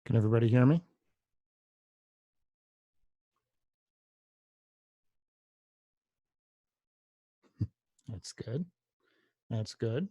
Can everybody hear me? That's good. That's good.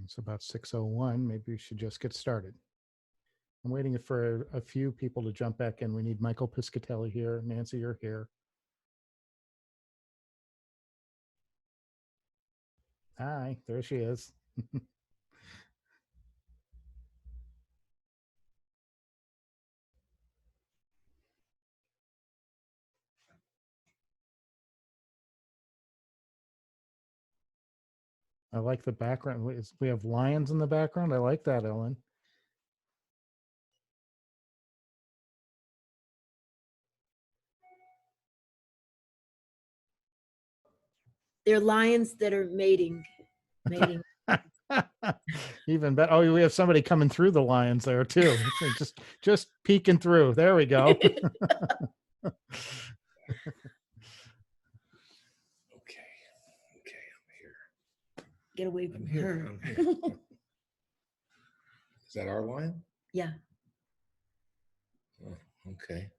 It's about 6:01. Maybe we should just get started. I'm waiting for a few people to jump back in. We need Michael Piscatelli here. Nancy, you're here. Hi, there she is. I like the background. We have lions in the background. I like that, Ellen. They're lions that are mating. Even better. Oh, we have somebody coming through the lions there too. just peeking through. There we go. Okay. Okay, I'm here. Get away from her. I'm here. Is that our line? Yeah. Oh, okay.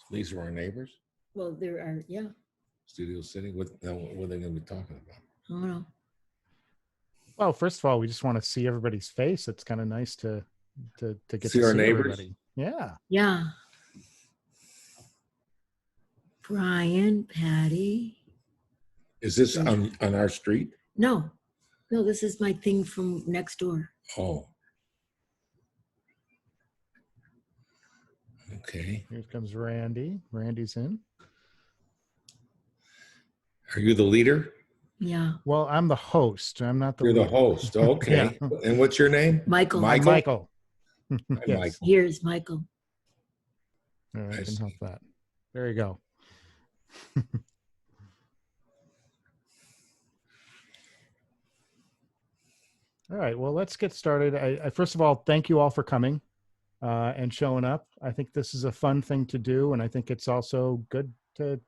These are our neighbors? Well, there are, yeah. Studio City? What are they going to be talking about? I don't know. Well, first of all, we just want to see everybody's face. It's kind of nice to get See to our see neighbors? everybody. Yeah. Yeah. Brian, Patty. Is this on our street? No, this is my thing from next door. Oh. Okay. Here comes Randy. Randy's in. Are you the leader? Yeah. Well, I'm the host. I'm not the You're the leader. host. Okay. Yeah. And what's your name? Michael. Michael? Michael. Hi, Yes. Michael. Here's Michael. All right, I I can help see. that. There you go. All right, well, let's get started. I first of all, thank you all for coming and showing up. I think this is a fun thing to do, and I think it's also good to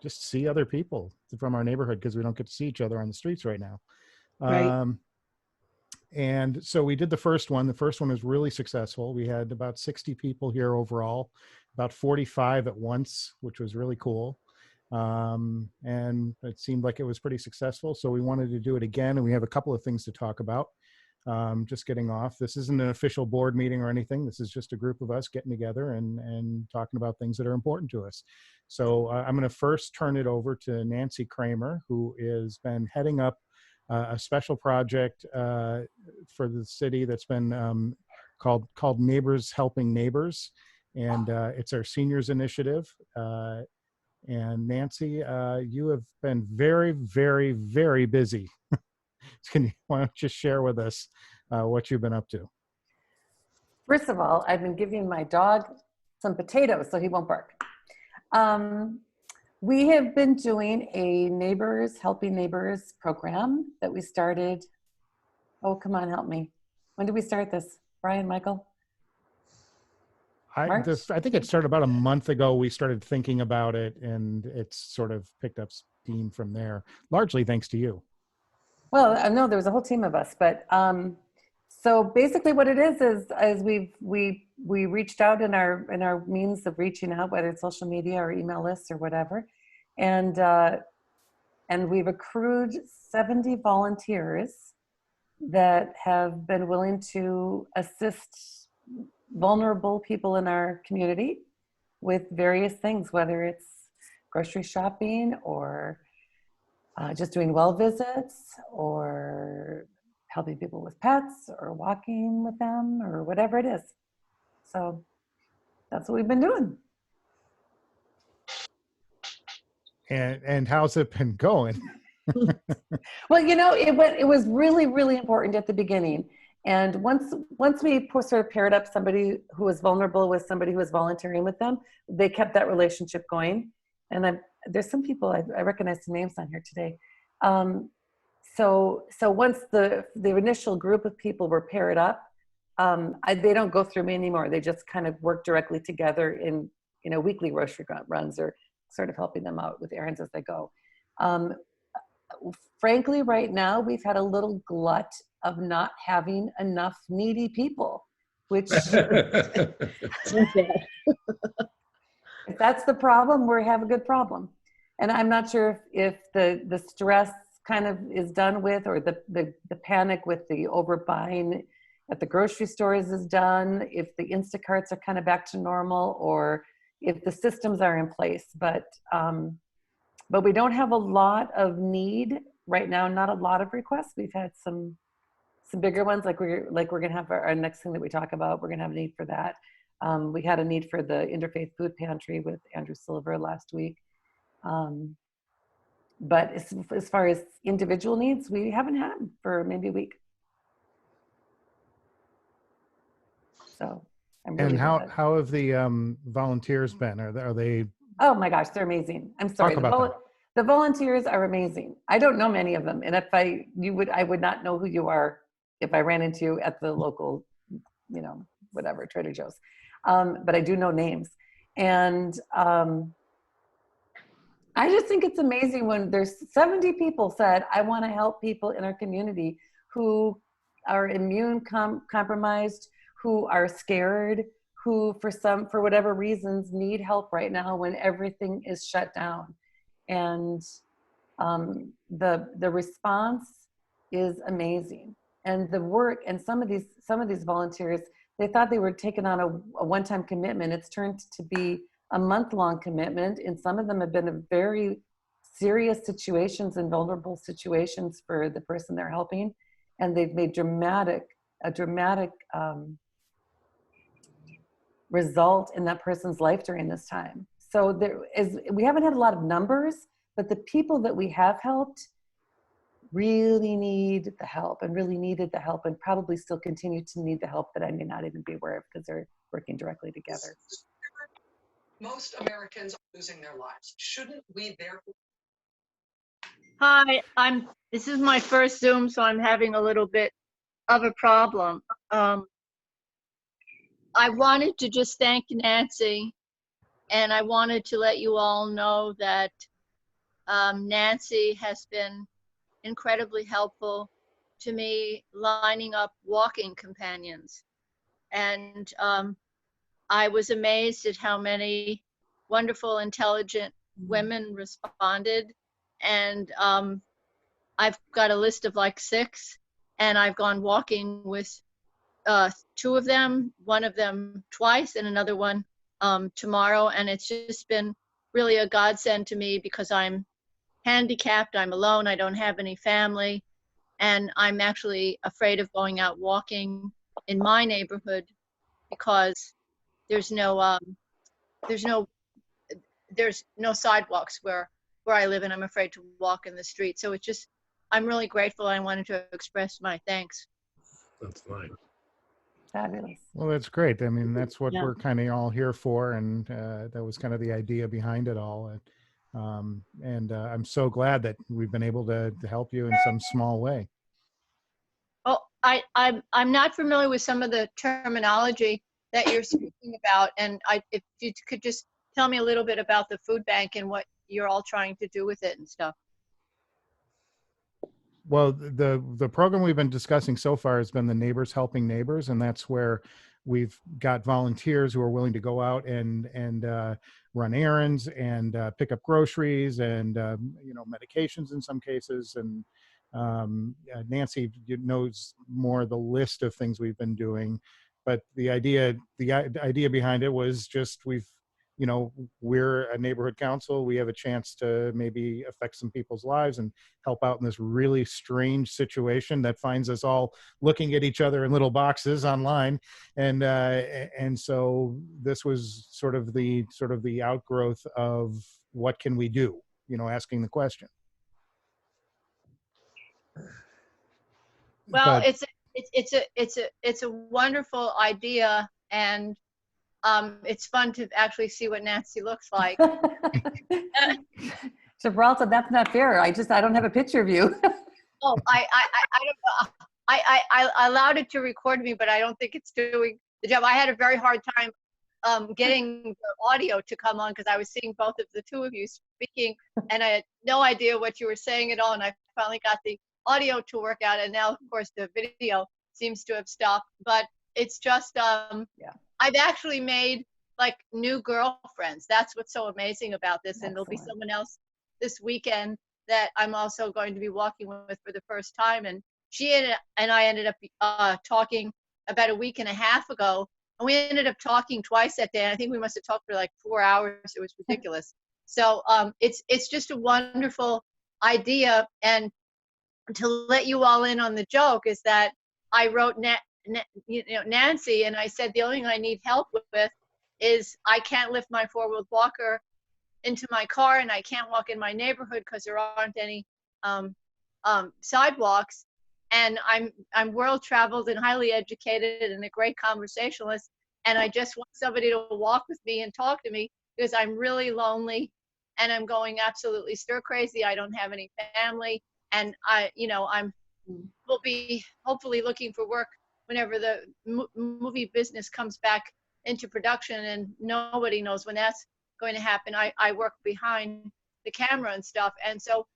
just see other people from our neighborhood because we don't get to see each other on the streets right now. Right. And so we did the first one. The first one was really successful. We had about 60 people here overall, about 45 at once, which was really cool. And it seemed like it was pretty successful. So we wanted to do it again. And we have a couple of things to talk about. Just getting off. This isn't an official board meeting or anything. This is just a group of us getting together and talking about things that are important to us. So I'm going to first turn it over to Nancy Kramer, who has been heading up a special project for the city that's been called Neighbors Helping Neighbors. And it's our seniors initiative. And Nancy, you have been very, very, very busy. Why don't you share with us what you've been up to? First of all, I've been giving my dog some potatoes so he won't bark. We have been doing a Neighbors Helping Neighbors program that we started. Oh, come on, help me. When did we start this? Brian, Michael? I think it started about a month ago. We started thinking about it, and it's sort of picked up steam from there, largely thanks to you. Well, I know there was a whole team of us, but so basically what it is we reached out in our means of reaching out, whether it's social media or email lists or whatever, and we've accrued 70 volunteers that have been willing to assist vulnerable people in our community with various things, whether it's grocery shopping or just doing well visits or helping people with pets or walking with them or whatever it is. So that's what we've been doing. And how's it been going? Well, it was really, really important at the beginning. And once we sort of paired up somebody who was vulnerable with somebody who was volunteering with them, they kept that relationship going. And there's some people, I recognize some names on here today. So once the initial group of people were paired up, they don't go through me anymore. They just kind of work directly together in weekly grocery runs, or sort of helping them out with errands as they go. Frankly, right now we've had a little glut of not having enough needy people, which Okay. if that's the problem, we have a good problem. And I'm not sure if the stress kind of is done with, or the panic with the overbuying at the grocery stores is done, if the Instacarts are kind of back to normal, or if the systems are in place. But we don't have a lot of need right now, not a lot of requests. We've had some bigger ones, like we're going to have our next thing that we talk about. We're going to have a need for that. We had a need for the Interfaith Food Pantry with Andrew Silver last week. But as far as individual needs, we haven't had them for maybe a week. So I'm really And how glad. how have the volunteers been? Are they Oh my gosh, they're amazing. I'm sorry. Talk about them. The volunteers are amazing. I don't know many of them. And if I would not know who you are if I ran into you at the local, whatever, Trader Joe's. But I do know names. And I just think it's amazing when there's 70 people said, I want to help people in our community who are immune compromised, who are scared, who for whatever reasons need help right now when everything is shut down. And the response is amazing. And the work, and some of these volunteers, they thought they were taking on a one-time commitment. It's turned to be a month-long commitment, and some of them have been in very serious situations and vulnerable situations for the person they're helping, and they've made a dramatic result in that person's life during this time. So we haven't had a lot of numbers, but the people that we have helped really need the help, and really needed the help, and probably still continue to need the help that I may not even be aware of, because they're working directly together. Most Americans are losing their lives. Shouldn't we therefore? Hi, this is my first Zoom, so I'm having a little bit of a problem. I wanted to just thank Nancy, and I wanted to let you all know that Nancy has been incredibly helpful to me lining up walking companions. And I was amazed at how many wonderful, intelligent women responded. And I've got a list of like 6, and I've gone walking with 2 of them, one of them twice, and another one tomorrow. And it's just been really a godsend to me, because I'm handicapped, I'm alone, I don't have any family, and I'm actually afraid of going out walking in my neighborhood because there's no sidewalks where I live, and I'm afraid to walk in the street. So I'm really grateful. I wanted to express my thanks. That's fine. Fabulous. Well, that's great. I mean, that's what Yeah. we're kind of all here for, and that was kind of the idea behind it all. And I'm so glad that we've been able to help you in some small way. Oh, I'm not familiar with some of the terminology that you're speaking about, and if you could just tell me a little bit about the food bank and what you're all trying to do with it and stuff. Well, the program we've been discussing so far has been the Neighbors Helping Neighbors, and that's where we've got volunteers who are willing to go out and run errands and pick up groceries and medications in some cases. And Nancy knows more of the list of things we've been doing, but the idea behind it was just we're a neighborhood council. We have a chance to maybe affect some people's lives and help out in this really strange situation that finds us all looking at each other in little boxes online. And so this was sort of the outgrowth of what can we do? asking the question. Well, But- it's a wonderful idea, and it's fun to actually see what Nancy looks like. Gibraltar, that's not fair. I don't have a picture of you. Oh, I don't know. I allowed it to record me, but I don't think it's doing the job. I had a very hard time getting the audio to come on because I was seeing both of the two of you speaking, and I had no idea what you were saying at all. And I finally got the audio to work out, and now, of course, the video seems to have stopped. But it's just, I've actually made like new girlfriends. That's what's so amazing about this. And there'll be Excellent. someone else this weekend that I'm also going to be walking with for the first time. And and I ended up talking about a week and a half ago. And we ended up talking twice that day. And I think we must have talked for like 4 hours. It was ridiculous. So it's just a wonderful idea. And to let you all in on the joke is that I wrote Nancy, and I said the only thing I need help with is I can't lift my four-wheeled walker into my car, and I can't walk in my neighborhood because there aren't any sidewalks. And I'm world traveled and highly educated and a great conversationalist, and I just want somebody to walk with me and talk to me because I'm really lonely and I'm going absolutely stir crazy. I don't have any family, and will be hopefully looking for work whenever the movie business comes back into production, and nobody knows when that's going to happen. I work behind the camera and stuff. And so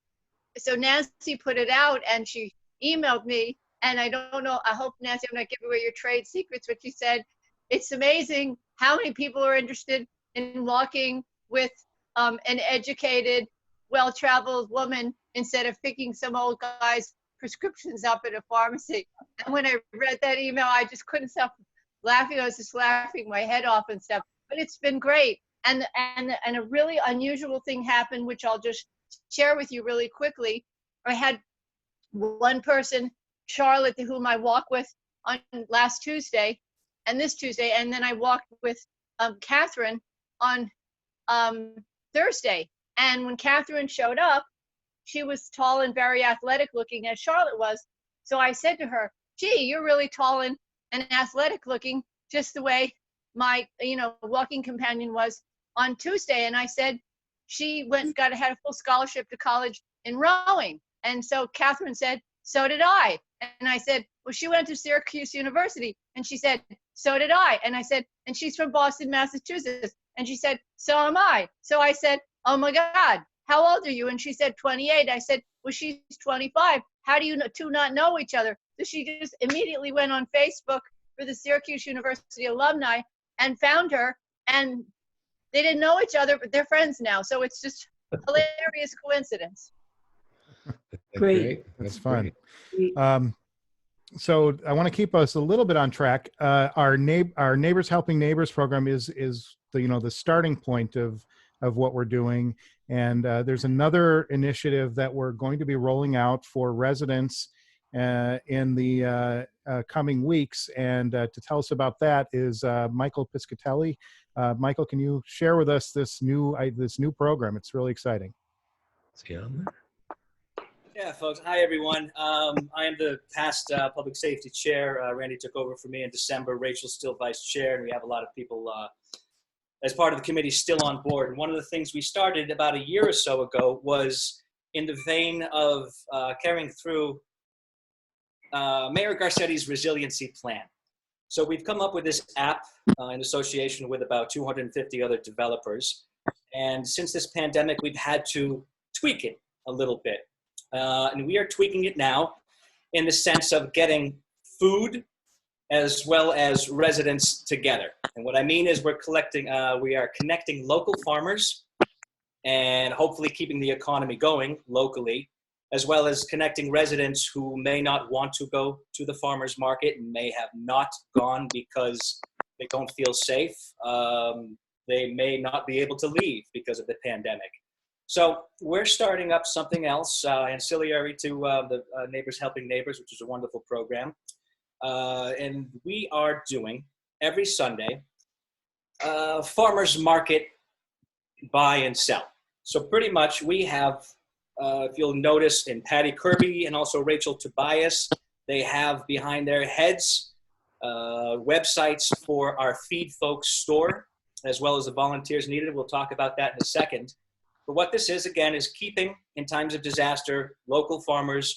Nancy put it out and she emailed me, and I don't know, I hope, Nancy, I'm not giving away your trade secrets, but she said, it's amazing how many people are interested in walking with an educated, well-traveled woman instead of picking some old guy's prescriptions up at a pharmacy. And when I read that email, I just couldn't stop laughing. I was just laughing my head off and stuff. But it's been great. And a really unusual thing happened, which I'll just share with you really quickly. I had one person, Charlotte, whom I walked with on last Tuesday and this Tuesday, and then I walked with Catherine on Thursday. And when Catherine showed up, she was tall and very athletic looking, as Charlotte was. So I said to her, gee, you're really tall and athletic looking, just the way my walking companion was on Tuesday. And I said, she had a full scholarship to college in rowing. And so Catherine said, so did I. And I said, well, she went to Syracuse University. And she said, so did I. And I said, and she's from Boston, Massachusetts. And she said, so am I. So I said, oh my God, how old are you? And she said, 28. I said, well, she's 25. How do you two not know each other? So she just immediately went on Facebook for the Syracuse University alumni and found her. And they didn't know each other, but they're friends now. So it's just a hilarious coincidence. Great. That's fun. Great. So I want to keep us a little bit on track. Our Neighbors Helping Neighbors program is the starting point of what we're doing. And there's another initiative that we're going to be rolling out for residents in the coming weeks. And to tell us about that is Michael Piscatelli. Michael, can you share with us this new program? It's really exciting. Is he on there? Yeah, folks. Hi, everyone. I am the past public safety chair. Randy took over for me in December. Rachel's still vice chair, and we have a lot of people as part of the committee still on board. And one of the things we started about a year or so ago was in the vein of carrying through Mayor Garcetti's resiliency plan. So we've come up with this app in association with about 250 other developers. And since this pandemic, we've had to tweak it a little bit. And we are tweaking it now in the sense of getting food as well as residents together. And what I mean is we are connecting local farmers and hopefully keeping the economy going locally, as well as connecting residents who may not want to go to the farmer's market and may have not gone because they don't feel safe. They may not be able to leave because of the pandemic. So we're starting up something else ancillary to the Neighbors Helping Neighbors, which is a wonderful program. And we are doing every Sunday farmers market buy and sell. So pretty much we have, if you'll notice, in Patty Kirby and also Rachel Tobias, they have behind their heads websites for our Feed Folks store, as well as the volunteers needed. We'll talk about that in a second. But what this is, again, is keeping, in times of disaster, local farmers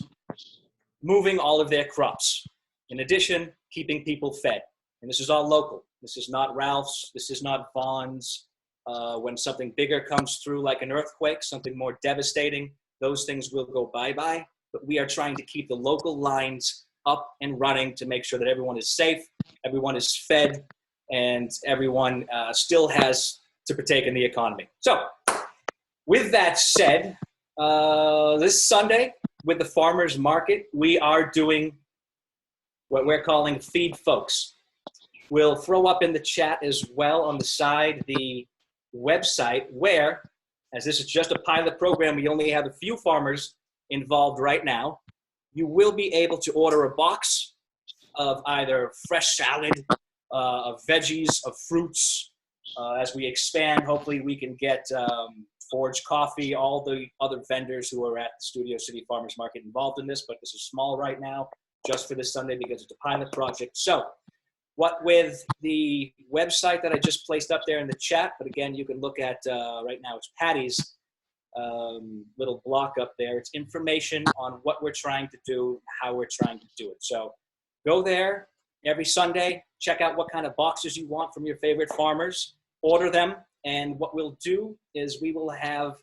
moving all of their crops. In addition, keeping people fed. And this is all local. This is not Ralph's. This is not Vaughn's. When something bigger comes through, like an earthquake, something more devastating, those things will go bye-bye. But we are trying to keep the local lines up and running to make sure that everyone is safe, everyone is fed, and everyone still has to partake in the economy. So, with that said, this Sunday with the farmers market, we are doing what we're calling Feed Folks. We'll throw up in the chat as well on the side the website where, as this is just a pilot program, we only have a few farmers involved right now. You will be able to order a box of either fresh salad, of veggies, of fruits. As we expand, hopefully we can get Forge Coffee, all the other vendors who are at the Studio City Farmers Market involved in this, but this is small right now, just for this Sunday because it's a pilot project. So what with the website that I just placed up there in the chat, but again, you can look at, right now it's Patty's little block up there. It's information on what we're trying to do, how we're trying to do it. So go there every Sunday, check out what kind of boxes you want from your favorite farmers, order them. And what we'll do is we will have,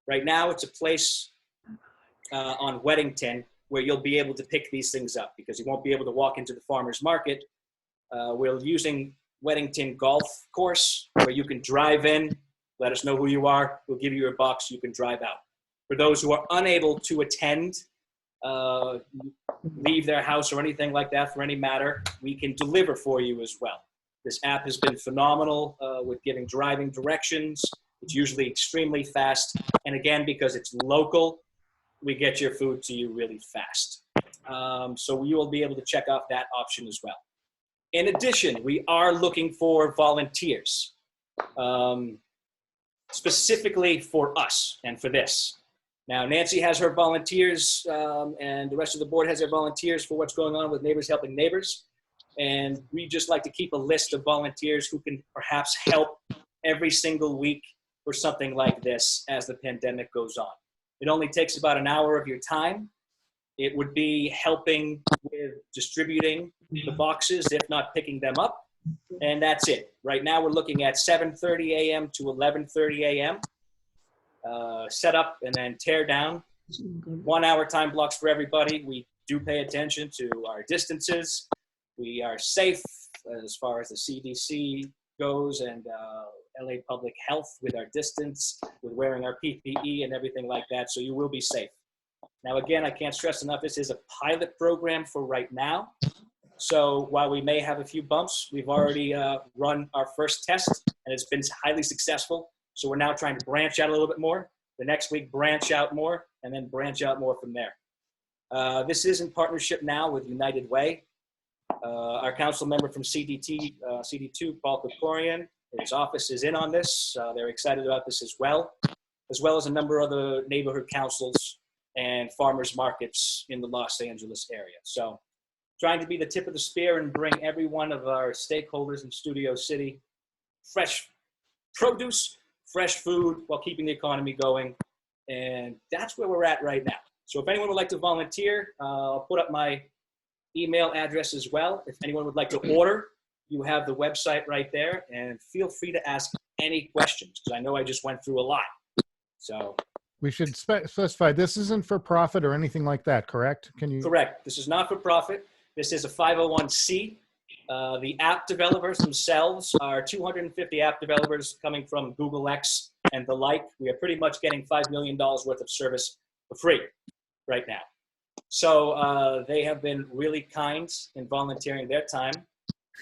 right now it's a place on Weddington where you'll be able to pick these things up because you won't be able to walk into the farmer's market. We're using Weddington Golf Course where you can drive in, let us know who you are, we'll give you your box, you can drive out. For those who are unable to attend, leave their house or anything like that for any matter, we can deliver for you as well. This app has been phenomenal with giving driving directions. It's usually extremely fast. And again, because it's local, we get your food to you really fast. So you will be able to check out that option as well. In addition, we are looking for volunteers, specifically for us and for this. Now, Nancy has her volunteers and the rest of the board has their volunteers for what's going on with Neighbors Helping Neighbors. And we just like to keep a list of volunteers who can perhaps help every single week for something like this as the pandemic goes on. It only takes about an hour of your time. It would be helping with distributing the boxes, if not picking them up. And that's it. Right now we're looking at 7:30 a.m. to 11:30 a.m. Set up and then tear down. 1 hour time blocks for everybody. We do pay attention to our distances. We are safe as far as the CDC goes and LA Public Health with our distance, with wearing our PPE and everything like that. So you will be safe. Now, again, I can't stress enough, this is a pilot program for right now. So while we may have a few bumps, we've already run our first test and it's been highly successful. So we're now trying to branch out a little bit more. The next week, branch out more and then branch out more from there. This is in partnership now with United Way. Our council member from CD2, Paul Kokorian, his office is in on this. They're excited about this as well as a number of other neighborhood councils and farmers markets in the Los Angeles area. So trying to be the tip of the spear and bring every one of our stakeholders in Studio City fresh produce, fresh food while keeping the economy going. And that's where we're at right now. So if anyone would like to volunteer, I'll put up my email address as well. If anyone would like to order, you have the website right there, and feel free to ask any questions because I know I just went through a lot. So We should specify this isn't for profit or anything like that, correct? Can you? correct. This is not for profit. This is a 501c. The app developers themselves are 250 app developers coming from Google X and the like. We are pretty much getting $5 million worth of service for free right now. So they have been really kind in volunteering their time,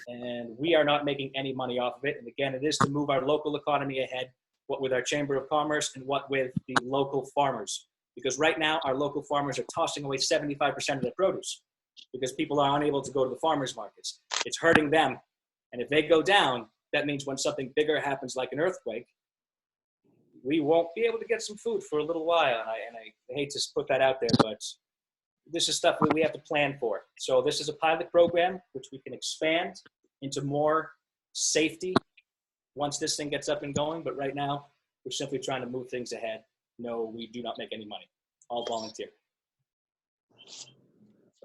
and we are not making any money off of it. And again, it is to move our local economy ahead, what with our Chamber of Commerce and what with the local farmers. Because right now, our local farmers are tossing away 75% of their produce because people are unable to go to the farmers markets. It's hurting them. And if they go down, that means when something bigger happens like an earthquake, we won't be able to get some food for a little while. And I hate to put that out there, but this is stuff that we have to plan for. So this is a pilot program, which we can expand into more safety once this thing gets up and going. But right now, we're simply trying to move things ahead. No, we do not make any money. All volunteer.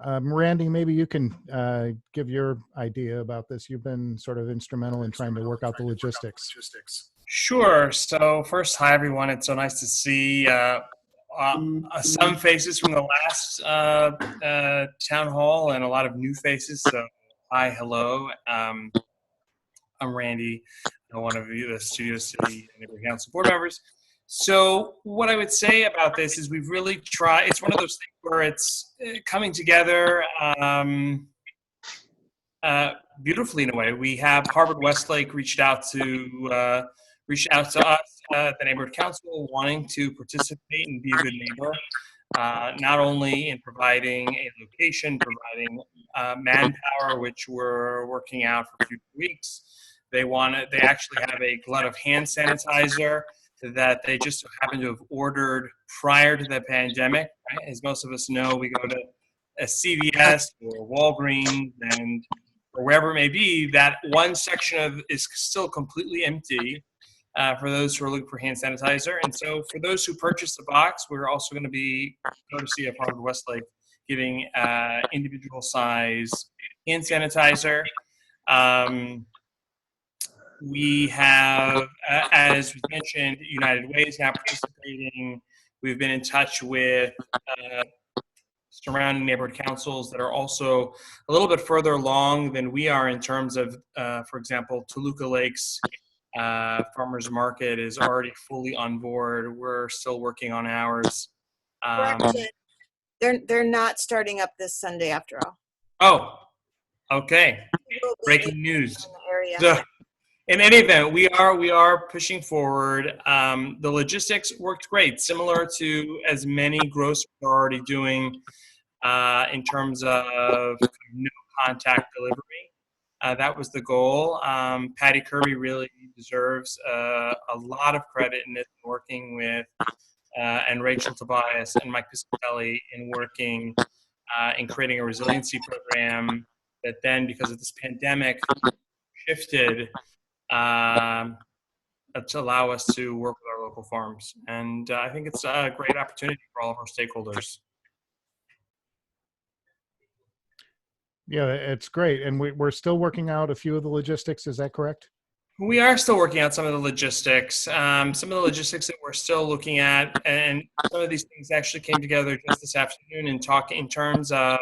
Randy, maybe you can give your idea about this. You've been sort of instrumental in trying to work out the logistics. Sure. So first, hi everyone. It's so nice to see some faces from the last town hall and a lot of new faces. So hi, hello. I'm Randy, one of the Studio City Neighborhood Council board members. So what I would say about this is we've really tried. It's one of those things where it's coming together beautifully in a way. We have Harvard Westlake reached out to us, the neighborhood council, wanting to participate and be a good neighbor, not only in providing a location, providing manpower, which we're working out for a few weeks. They actually have a glut of hand sanitizer that they just so happen to have ordered prior to the pandemic. Right? As most of us know, we go to a CVS or Walgreens or wherever it may be, that one section is still completely empty for those who are looking for hand sanitizer. And so for those who purchase the box, we're also going to be courtesy of Harvard Westlake giving individual size hand sanitizer. We have, as was mentioned, United Way is now participating. We've been in touch with surrounding neighborhood councils that are also a little bit further along than we are in terms of, for example, Toluca Lakes Farmers Market is already fully on board. We're still working on ours. They're not starting up this Sunday after all. Oh, okay. Breaking news. So, in any event, we are pushing forward. The logistics worked great, similar to as many grocers are already doing in terms of no contact delivery. That was the goal. Patty Kirby really deserves a lot of credit in this, working with and Rachel Tobias and Mike Piscatelli in working in creating a resiliency program that then, because of this pandemic, shifted to allow us to work with our local farms. And I think it's a great opportunity for all of our stakeholders. Yeah, it's great. And we're still working out a few of the logistics. Is that correct? We are still working out some of the logistics. Some of the logistics that we're still looking at, and some of these things actually came together just this afternoon and talk in terms of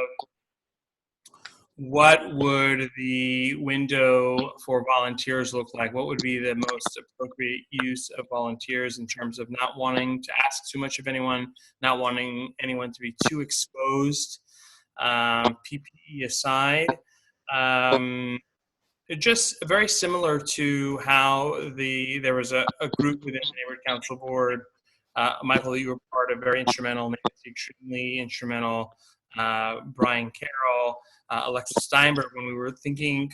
what would the window for volunteers look like? What would be the most appropriate use of volunteers in terms of not wanting to ask too much of anyone, not wanting anyone to be too exposed, PPE aside. Just very similar to how there was a group within the neighborhood council board. Michael, you were part of, very instrumental, Nancy extremely instrumental, Brian Carroll, Alexis Steinberg, when we were thinking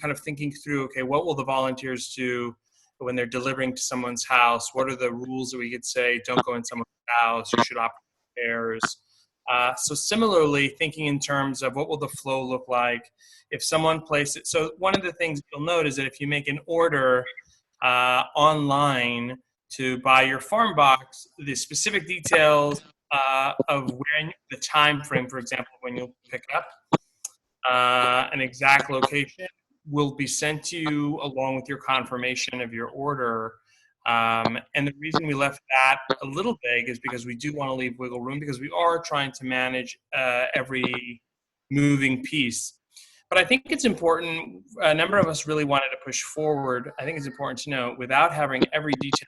through, okay, what will the volunteers do when they're delivering to someone's house? What are the rules that we could say? Don't go in someone's house. You should operate pairs. So similarly, thinking in terms of what will the flow look like if someone places. So one of the things you'll note is that if you make an order online to buy your farm box, the specific details of when the time frame, for example, when you'll pick it up, an exact location will be sent to you along with your confirmation of your order. And the reason we left that a little vague is because we do want to leave wiggle room, because we are trying to manage every moving piece. But I think it's important, a number of us really wanted to push forward. I think it's important to note, without having every detail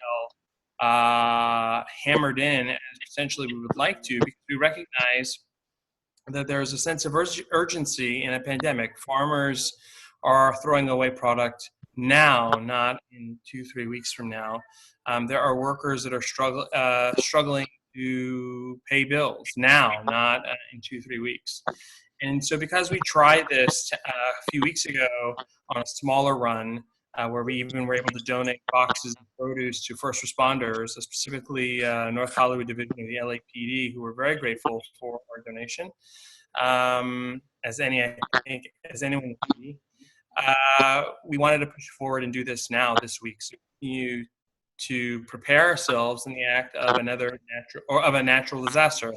hammered in as essentially we would like to, because we recognize that there's a sense of urgency in a pandemic. Farmers are throwing away product now, not in 2-3 weeks from now. There are workers that are struggling to pay bills now, not in 2-3 weeks. And so because we tried this a few weeks ago on a smaller run, where we even were able to donate boxes of produce to first responders, specifically North Hollywood Division of the LAPD, who were very grateful for our donation. As anyone would be. We wanted to push forward and do this now this week, so continue to prepare ourselves in the act of a natural disaster.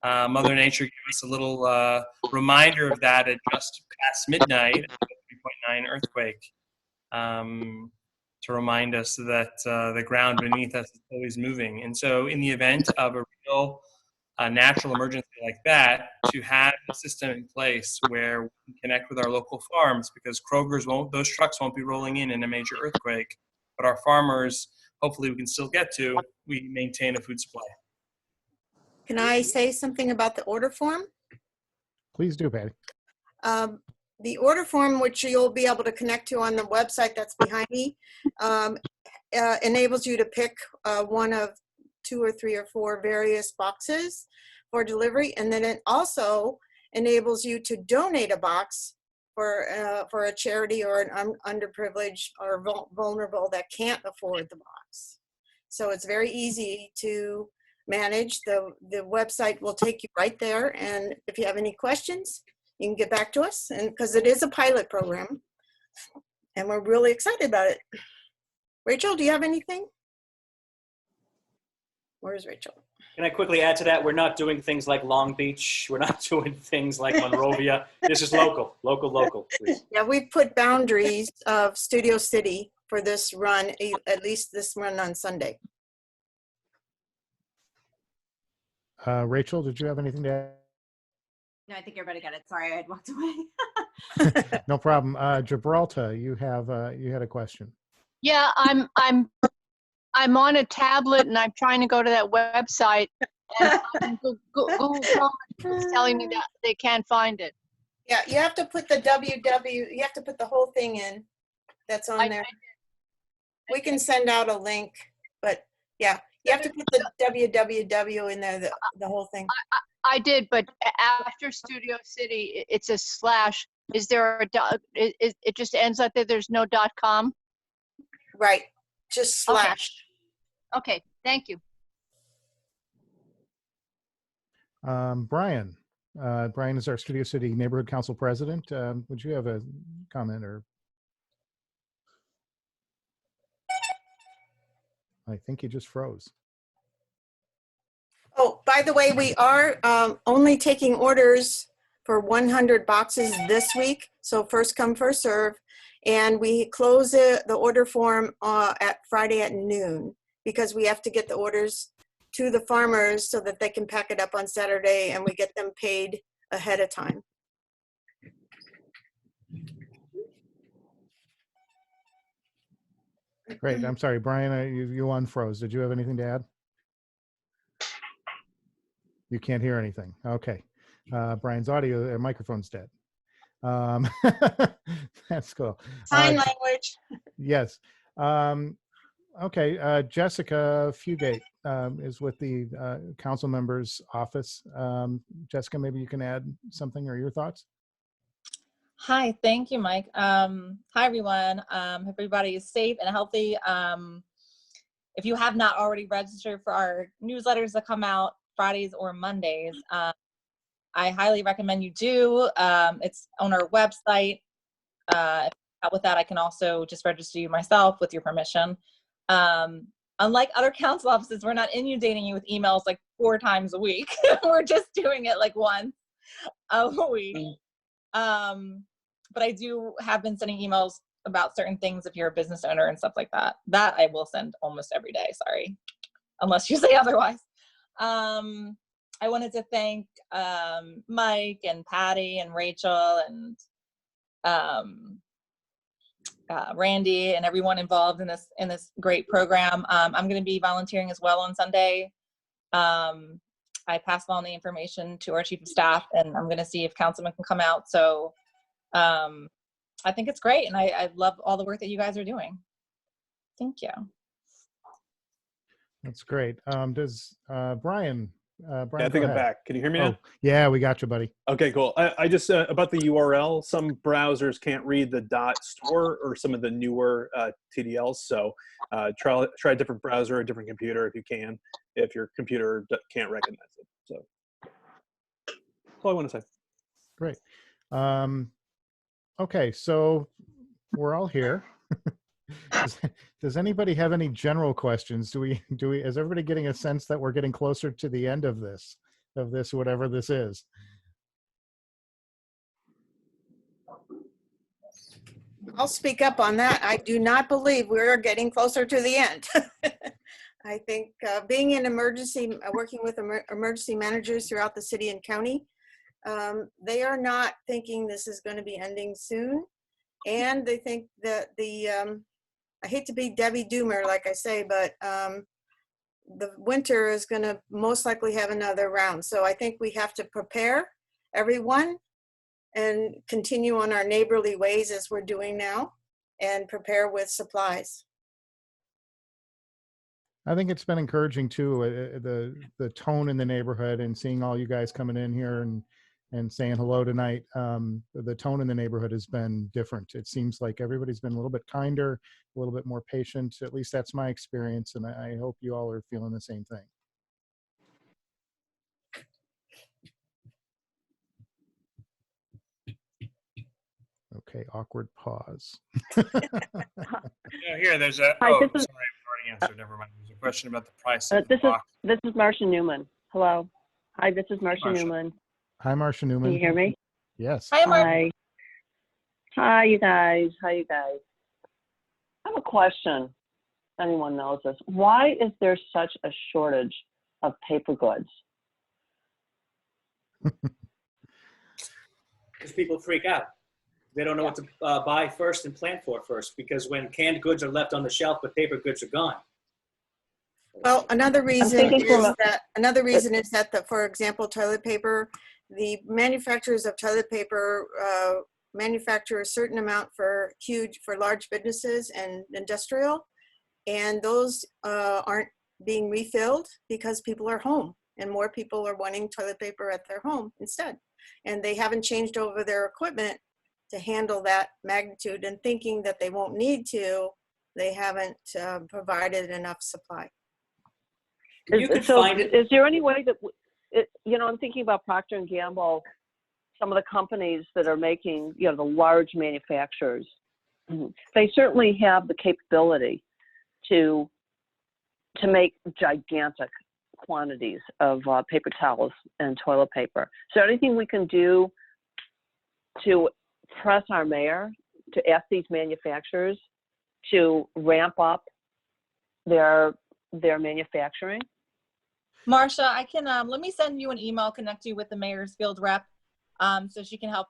Mother Nature gave us a little reminder of that at just past midnight, a 3.9 earthquake, to remind us that the ground beneath us is always moving. And so, in the event of a real natural emergency like that, to have a system in place where we can connect with our local farms, because those trucks won't be rolling in a major earthquake, but our farmers, hopefully we can still get to, we maintain a food supply. Can I say something about the order form? Please do, Patty. The order form, which you'll be able to connect to on the website that's behind me, enables you to pick one of 2 or 3 or 4 various boxes for delivery. And then it also enables you to donate a box for a charity or an underprivileged or vulnerable that can't afford the box. So it's very easy to manage. The website will take you right there. And if you have any questions, you can get back to us, and because it is a pilot program and we're really excited about it. Rachel, do you have anything? Where's Rachel? Can I quickly add to that? We're not doing things like Long Beach. We're not doing things like Monrovia. This is local, please. Yeah, we've put boundaries of Studio City for this run, at least this run on Sunday. Rachel, did you have anything to add? No, I think everybody got it. Sorry, I had walked away. No problem. Gibraltar, you had a question. Yeah, I'm on a tablet and I'm trying to go to that website, and Google Chrome is telling me that they can't find it. Yeah, you have to put the you have to put the whole thing in that's on there. We can send out a link, but yeah, you have to put the www in there, the whole thing. I did, but after Studio City, it's a slash. Is there a dot? It just ends up that there's no .com? Right, just slash. Okay, thank you. Brian. Brian is our Studio City Neighborhood Council President. Would you have a comment or? I think you just froze. Oh, by the way, we are only taking orders for 100 boxes this week. So first come, first serve. And we close the order form at Friday at noon, because we have to get the orders to the farmers so that they can pack it up on Saturday and we get them paid ahead of time. Great. I'm sorry, Brian, you unfroze. Did you have anything to add? You can't hear anything. Okay. Brian's microphone's dead. That's cool. Sign language. Yes. Okay. Jessica Fugate is with the council member's office. Jessica, maybe you can add something or your thoughts. Hi, thank you, Mike. Hi, everyone. Hope everybody is safe and healthy. If you have not already registered for our newsletters that come out Fridays or Mondays, I highly recommend you do. It's on our website. With that, I can also just register you myself with your permission. Unlike other council offices, we're not inundating you with emails like 4 times a week. We're just doing it like once a week. But I have been sending emails about certain things if you're a business owner and stuff like that. That I will send almost every day, sorry, unless you say otherwise. I wanted to thank Mike and Patty and Rachel and Randy and everyone involved in this great program. I'm going to be volunteering as well on Sunday. I passed on the information to our chief of staff, and I'm going to see if councilman can come out. So I think it's great, and I love all the work that you guys are doing. Thank you. That's great. Does Brian Brian, Yeah, I think go I'm ahead. back. Can you hear me Oh, now? yeah, we got you, buddy. Okay, cool. I just about the URL. Some browsers can't read the .store or some of the newer TDLs. So try a different browser, a different computer if you can. If your computer can't recognize it. So that's all I want to say. Great. Okay, so we're all here. Does anybody have any general questions? Do we, is everybody getting a sense that we're getting closer to the end of this, whatever this is? I'll speak up on that. I do not believe we're getting closer to the end. I think being in emergency, working with emergency managers throughout the city and county, they are not thinking this is going to be ending soon. And they think that I hate to be Debbie Doomer, like I say, but the winter is going to most likely have another round. So I think we have to prepare everyone and continue on our neighborly ways as we're doing now and prepare with supplies. I think it's been encouraging too, the tone in the neighborhood and seeing all you guys coming in here and saying hello tonight. The tone in the neighborhood has been different. It seems like everybody's been a little bit kinder, a little bit more patient. At least that's my experience, and I hope you all are feeling the same thing. Okay, awkward pause. Yeah, here, there's a, Hi, oh, this sorry, is- I've already answered, never mind. There's a question about the price of the This box. is Marcia Newman. Hello. Hi, this is Marcia Marcia. Newman. Hi, Marcia Newman. Can you hear me? Yes. Hi, Mark. Hi. Hi, you guys. Hi, you guys. I have a question. If anyone knows this. Why is there such a shortage of paper goods? Because people freak out. They don't know what to buy first and plan for first, because when canned goods are left on the shelf, but paper goods are gone. Well, another reason thinking from is that for example, toilet paper, the manufacturers of toilet paper manufacture a certain amount for large businesses and industrial, and those aren't being refilled because people are home and more people are wanting toilet paper at their home instead. And they haven't changed over their equipment to handle that magnitude, and thinking that they won't need to, they haven't provided enough supply. You could find it. Is there any way that, I'm thinking about Procter & Gamble, some of the companies that are making, the large manufacturers, they certainly have the capability to make gigantic quantities of paper towels and toilet paper. Is there anything we can do to press our mayor to ask these manufacturers to ramp up their manufacturing? Marcia, I can, let me send you an email, connect you with the mayor's field rep, so she can help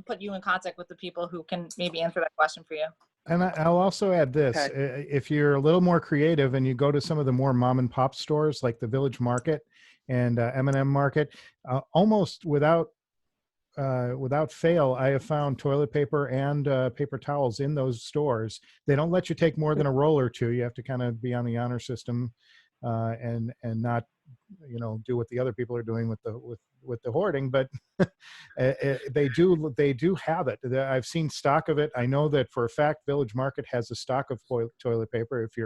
put you in contact with the people who can maybe answer that question for you. And I'll also add this, Okay. if you're a little more creative and you go to some of the more mom and pop stores like the Village Market and M&M Market, almost without fail, I have found toilet paper and paper towels in those stores. They don't let you take more than a roll or two. You have to kind of be on the honor system and not, do what the other people are doing with the hoarding. But they do have it. I've seen stock of it. I know that for a fact Village Market has a stock of toilet paper. If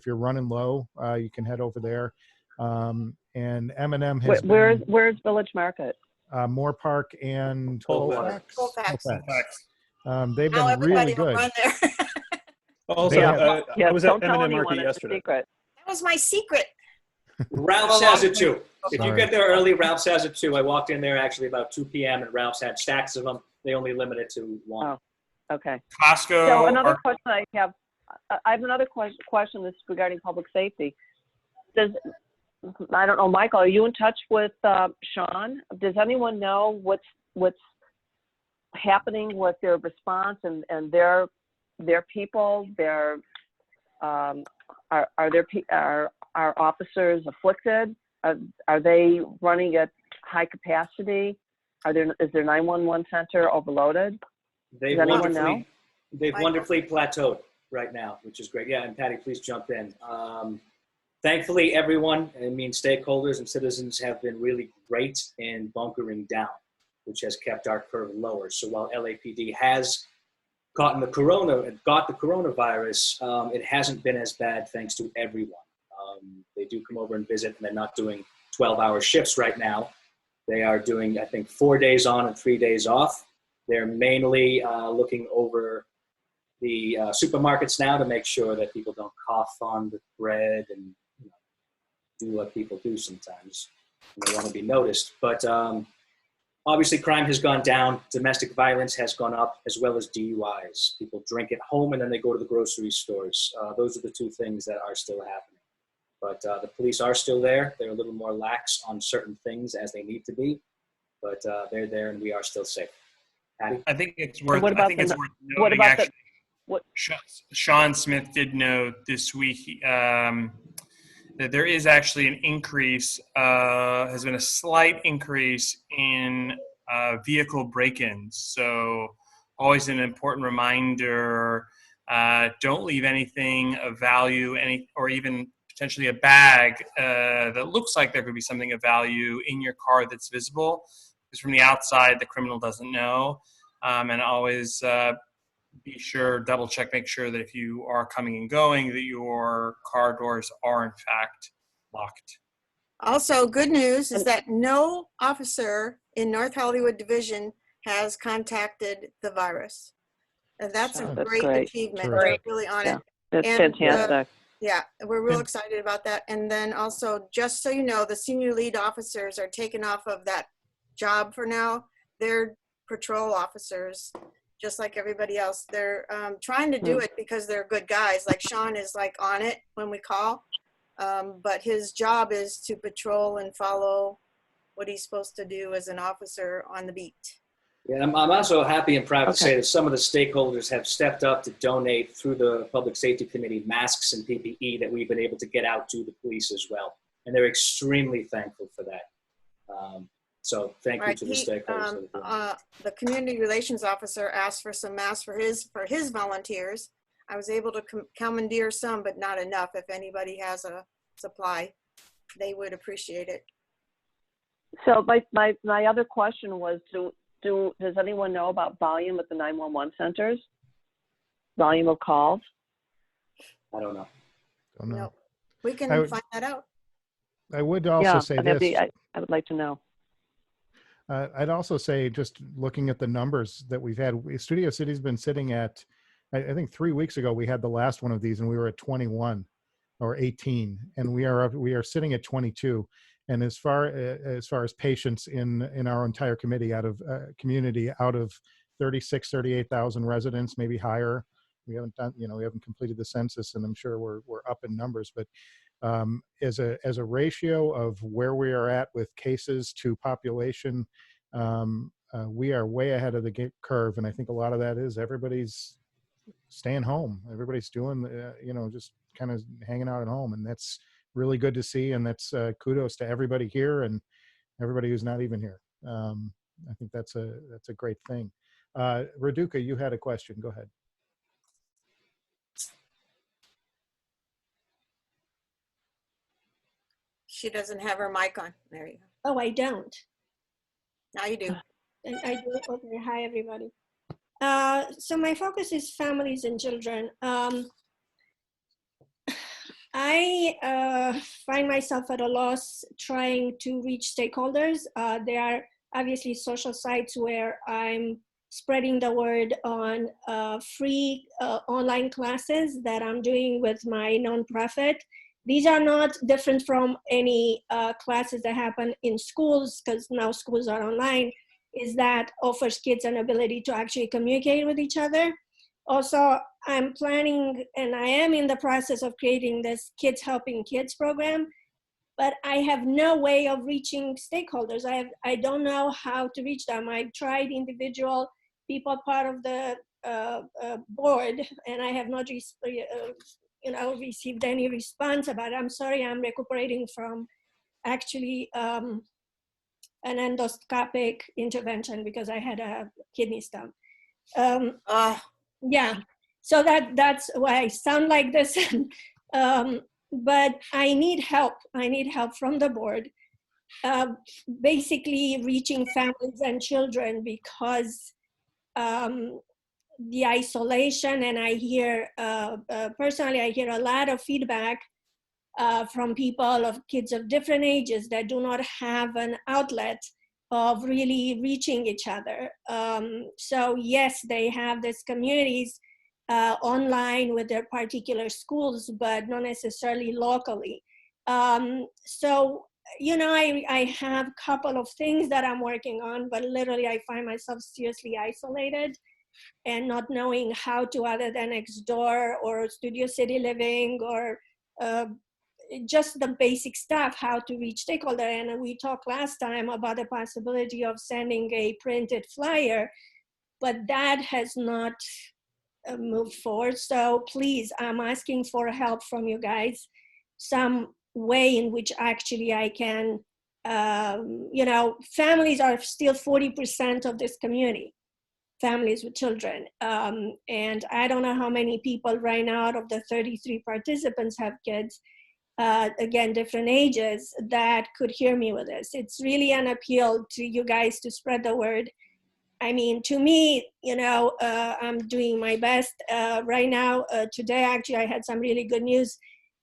you're running low, you can head over there. And M&M has where's Village Market? Moore Park and Colfax. Colfax. They've Now been everybody really will good. run there. Also, Yeah. I was at Don't tell M&M anyone, Market it's a yesterday. secret. That was my secret. Ralph's has it too. If you Sorry. get there early, Ralph's has it too. I walked in there actually about 2 p.m. and Ralph's had stacks of them. They only limit it to one. Oh, okay. Costco. So another or- question I have another question that's regarding public safety. I don't know, Michael, are you in touch with Sean? Does anyone know what's happening with their response and their people? Are officers afflicted? Are they running at high capacity? Is their 911 center overloaded? They've Does anyone know? wonderfully plateaued right now, which is great. Yeah, and Patty, please jump in. Thankfully, everyone, stakeholders and citizens have been really great in bunkering down, which has kept our curve lower. So while LAPD has got the coronavirus, it hasn't been as bad thanks to everyone. They do come over and visit, and they're not doing 12-hour shifts right now. They are doing, I think, 4 days on and 3 days off. They're mainly looking over the supermarkets now to make sure that people don't cough on the bread and do what people do sometimes. And they want to be noticed. But obviously, crime has gone down. Domestic violence has gone up, as well as DUIs. People drink at home and then they go to the grocery stores. Those are the two things that are still happening. But the police are still there. They're a little more lax on certain things as they need to be. But they're there and we are still safe. Patty? I think it's worth. What about I think it's worth noting. what about actually, what? Sean Smith did note this week that there is actually an increase. Has been a slight increase in vehicle break-ins. So always an important reminder. Don't leave anything of value, or even potentially a bag that looks like there could be something of value in your car that's visible. Because from the outside, the criminal doesn't know. And always be sure, double check, make sure that if you are coming and going, that your car doors are in fact locked. Also, good news is that no officer in North Hollywood Division has contacted the virus. And that's a That's great great. achievement. Terrific. We're really on Yeah, it. that's And, fantastic. Yeah, we're real And- excited about that. And then also, just so you know, the senior lead officers are taken off of that job for now. They're patrol officers, just like everybody else. They're trying to do it because they're good guys. Like Sean is like on it when we call. But his job is to patrol and follow what he's supposed to do as an officer on the beat. Yeah, I'm also happy and proud to Okay. say that some of the stakeholders have stepped up to donate through the Public Safety Committee masks and PPE that we've been able to get out to the police as well. And they're extremely thankful for that. So thank you Right. to the stakeholders. The community relations officer asked for some masks for his volunteers. I was able to commandeer some, but not enough. If anybody has a supply, they would appreciate it. So my other question was, does anyone know about volume at the 911 centers? Volume of calls? I don't know. Don't know. No, we can I would- find that out. I would also Yeah, say that'd this. be- I would like to know. I'd also say, just looking at the numbers that we've had, Studio City's been sitting at, I think 3 weeks ago, we had the last one of these and we were at 21 or 18, and we are sitting at 22. And as far as patients in our entire community out of 38,000 residents, maybe higher. We haven't done, we haven't completed the census, and I'm sure we're up in numbers, but as a ratio of where we are at with cases to population, we are way ahead of the curve. And I think a lot of that is everybody's staying home. Everybody's doing, just kind of hanging out at home. And that's really good to see. And that's kudos to everybody here and everybody who's not even here. I think that's a great thing. Raduca, you had a question. Go ahead. She doesn't have her mic on. There you go. Oh, I don't. Now you do. I do. Okay. Hi, everybody. So my focus is families and children. I find myself at a loss trying to reach stakeholders. There are obviously social sites where I'm spreading the word on free online classes that I'm doing with my nonprofit. These are not different from any classes that happen in schools, because now schools are online, is that offers kids an ability to actually communicate with each other. Also, I'm planning, and I am in the process of creating this Kids Helping Kids program, but I have no way of reaching stakeholders. I don't know how to reach them. I've tried individual people part of the board, and I have not received any response about it. I'm sorry, I'm recuperating from actually an endoscopic intervention because I had a kidney stone. Yeah, so that's why I sound like this. but I need help. I need help from the board. Basically reaching families and children because the isolation, and I hear, personally, I hear a lot of feedback from people of kids of different ages that do not have an outlet of really reaching each other. So yes, they have these communities online with their particular schools, but not necessarily locally. So, you know, I have a couple of things that I'm working on, but literally I find myself seriously isolated and not knowing how to, other than Nextdoor or Studio City Living or just the basic stuff, how to reach stakeholder. And we talked last time about the possibility of sending a printed flyer, but that has not moved forward. So please, I'm asking for help from you guys, some way in which actually I can, you know, families are still 40% of this community, families with children. And I don't know how many people right now out of the 33 participants have kids, again, different ages, that could hear me with this. It's really an appeal to you guys to spread the word. I mean, to me, you know, I'm doing my best right now. Today, actually, I had some really good news.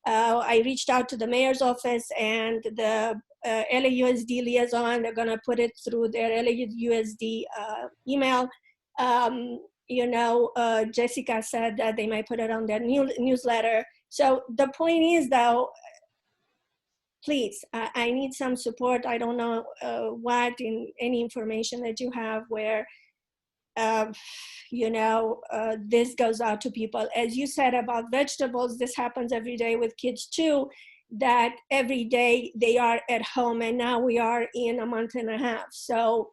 I reached out to the mayor's office and the LAUSD liaison. They're going to put it through their LAUSD email. You know, Jessica said that they might put it on their newsletter. So the point is, though, please, I need some support. I don't know what, in any information that you have where, you know, this goes out to people. As you said about vegetables, this happens every day with kids too, that every day they are at home, and now we are in a month and a half. So,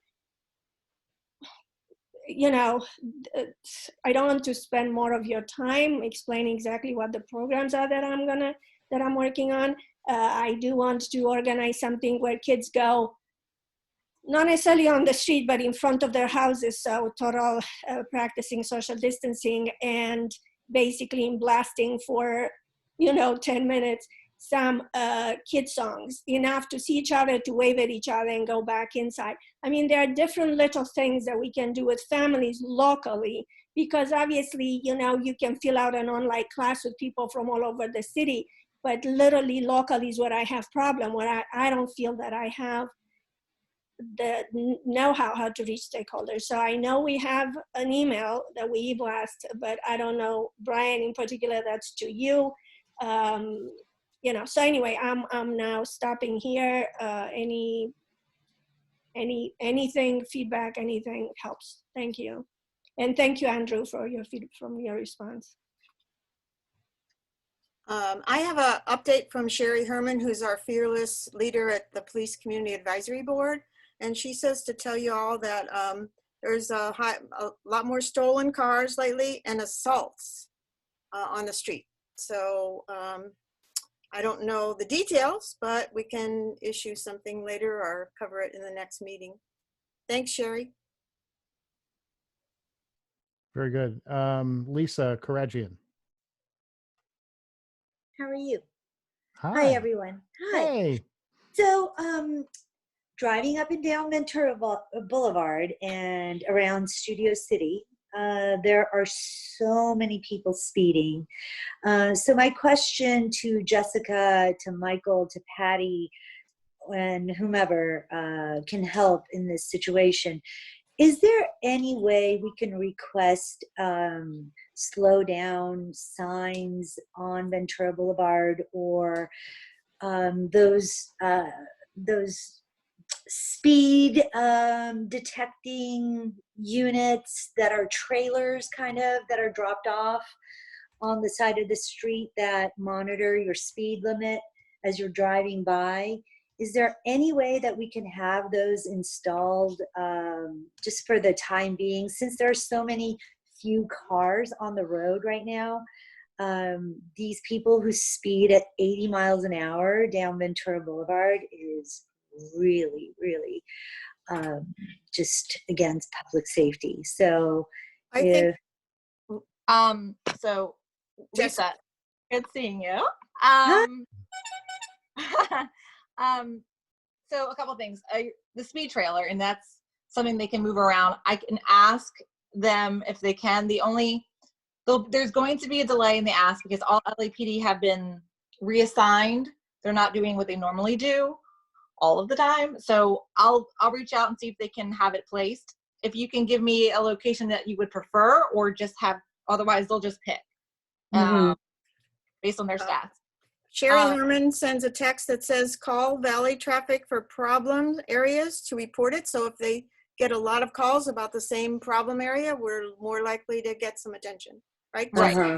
you know, I don't want to spend more of your time explaining exactly what the programs are that I'm working on. I do want to organize something where kids go, not necessarily on the street, but in front of their houses. So total practicing social distancing and basically blasting for, you know, 10 minutes, some kid songs, enough to see each other, to wave at each other and go back inside. I mean, there are different little things that we can do with families locally, because obviously, you know, you can fill out an online class with people from all over the city, but literally locally is where I have problem, where I don't feel that I have the know-how how to reach stakeholders. So I know we have an email that we e-blast, but I don't know, Brian in particular, that's to you. You know, so anyway, I'm now stopping here. Anything, feedback, anything helps. Thank you. And thank you, Andrew, for your response. I have an update from Sherry Herman, who's our fearless leader at the Police Community Advisory Board. And she says to tell you all that there's a lot more stolen cars lately and assaults on the street. So I don't know the details, but we can issue something later or cover it in the next meeting. Thanks, Sherry. Very good. Lisa Karagian. How are you? Hi. Hi, everyone. Hi. Hey. So, driving up and down Ventura Boulevard and around Studio City, there are so many people speeding. So my question to Jessica, to Michael, to Patty, and whomever can help in this situation, is there any way we can request slow down signs on Ventura Boulevard, or those speed detecting units that are trailers, kind of, that are dropped off on the side of the street that monitor your speed limit as you're driving by? Is there any way that we can have those installed just for the time being, since there are so many few cars on the road right now? These people who speed at 80 miles an hour down Ventura Boulevard is really, really just against public safety. So so Lisa, good seeing you. So a couple things. The speed trailer, and that's something they can move around. I can ask them if they can. There's going to be a delay in the ask because all LAPD have been reassigned. They're not doing what they normally do all of the time. So I'll reach out and see if they can have it placed. If you can give me a location that you would prefer, or just otherwise they'll just pick based on their stats. Sherry Herman sends a text that says, call Valley Traffic for problem areas to report it. So if they get a lot of calls about the same problem area, we're more likely to get some attention, right? Right.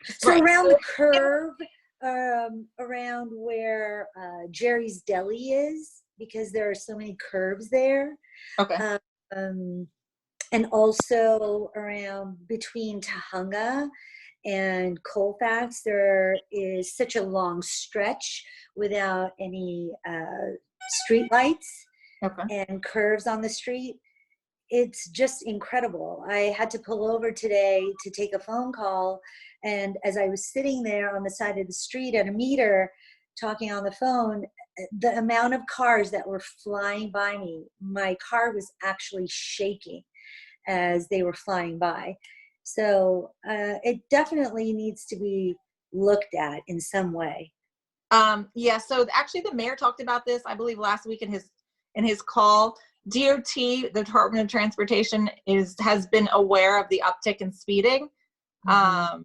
So around the curve, around where Jerry's Deli is, because there are so many curves there. Okay. And also around between Tahunga and Colfax, there is such a long stretch without any street lights and curves on the street. It's just incredible. I had to pull over today to take a phone call, and as I was sitting there on the side of the street at a meter talking on the phone, the amount of cars that were flying by me, my car was actually shaking as they were flying by. So it definitely needs to be looked at in some way. Yeah, so actually the mayor talked about this, I believe, last week in his call. DOT, the Department of Transportation, has been aware of the uptick in speeding. And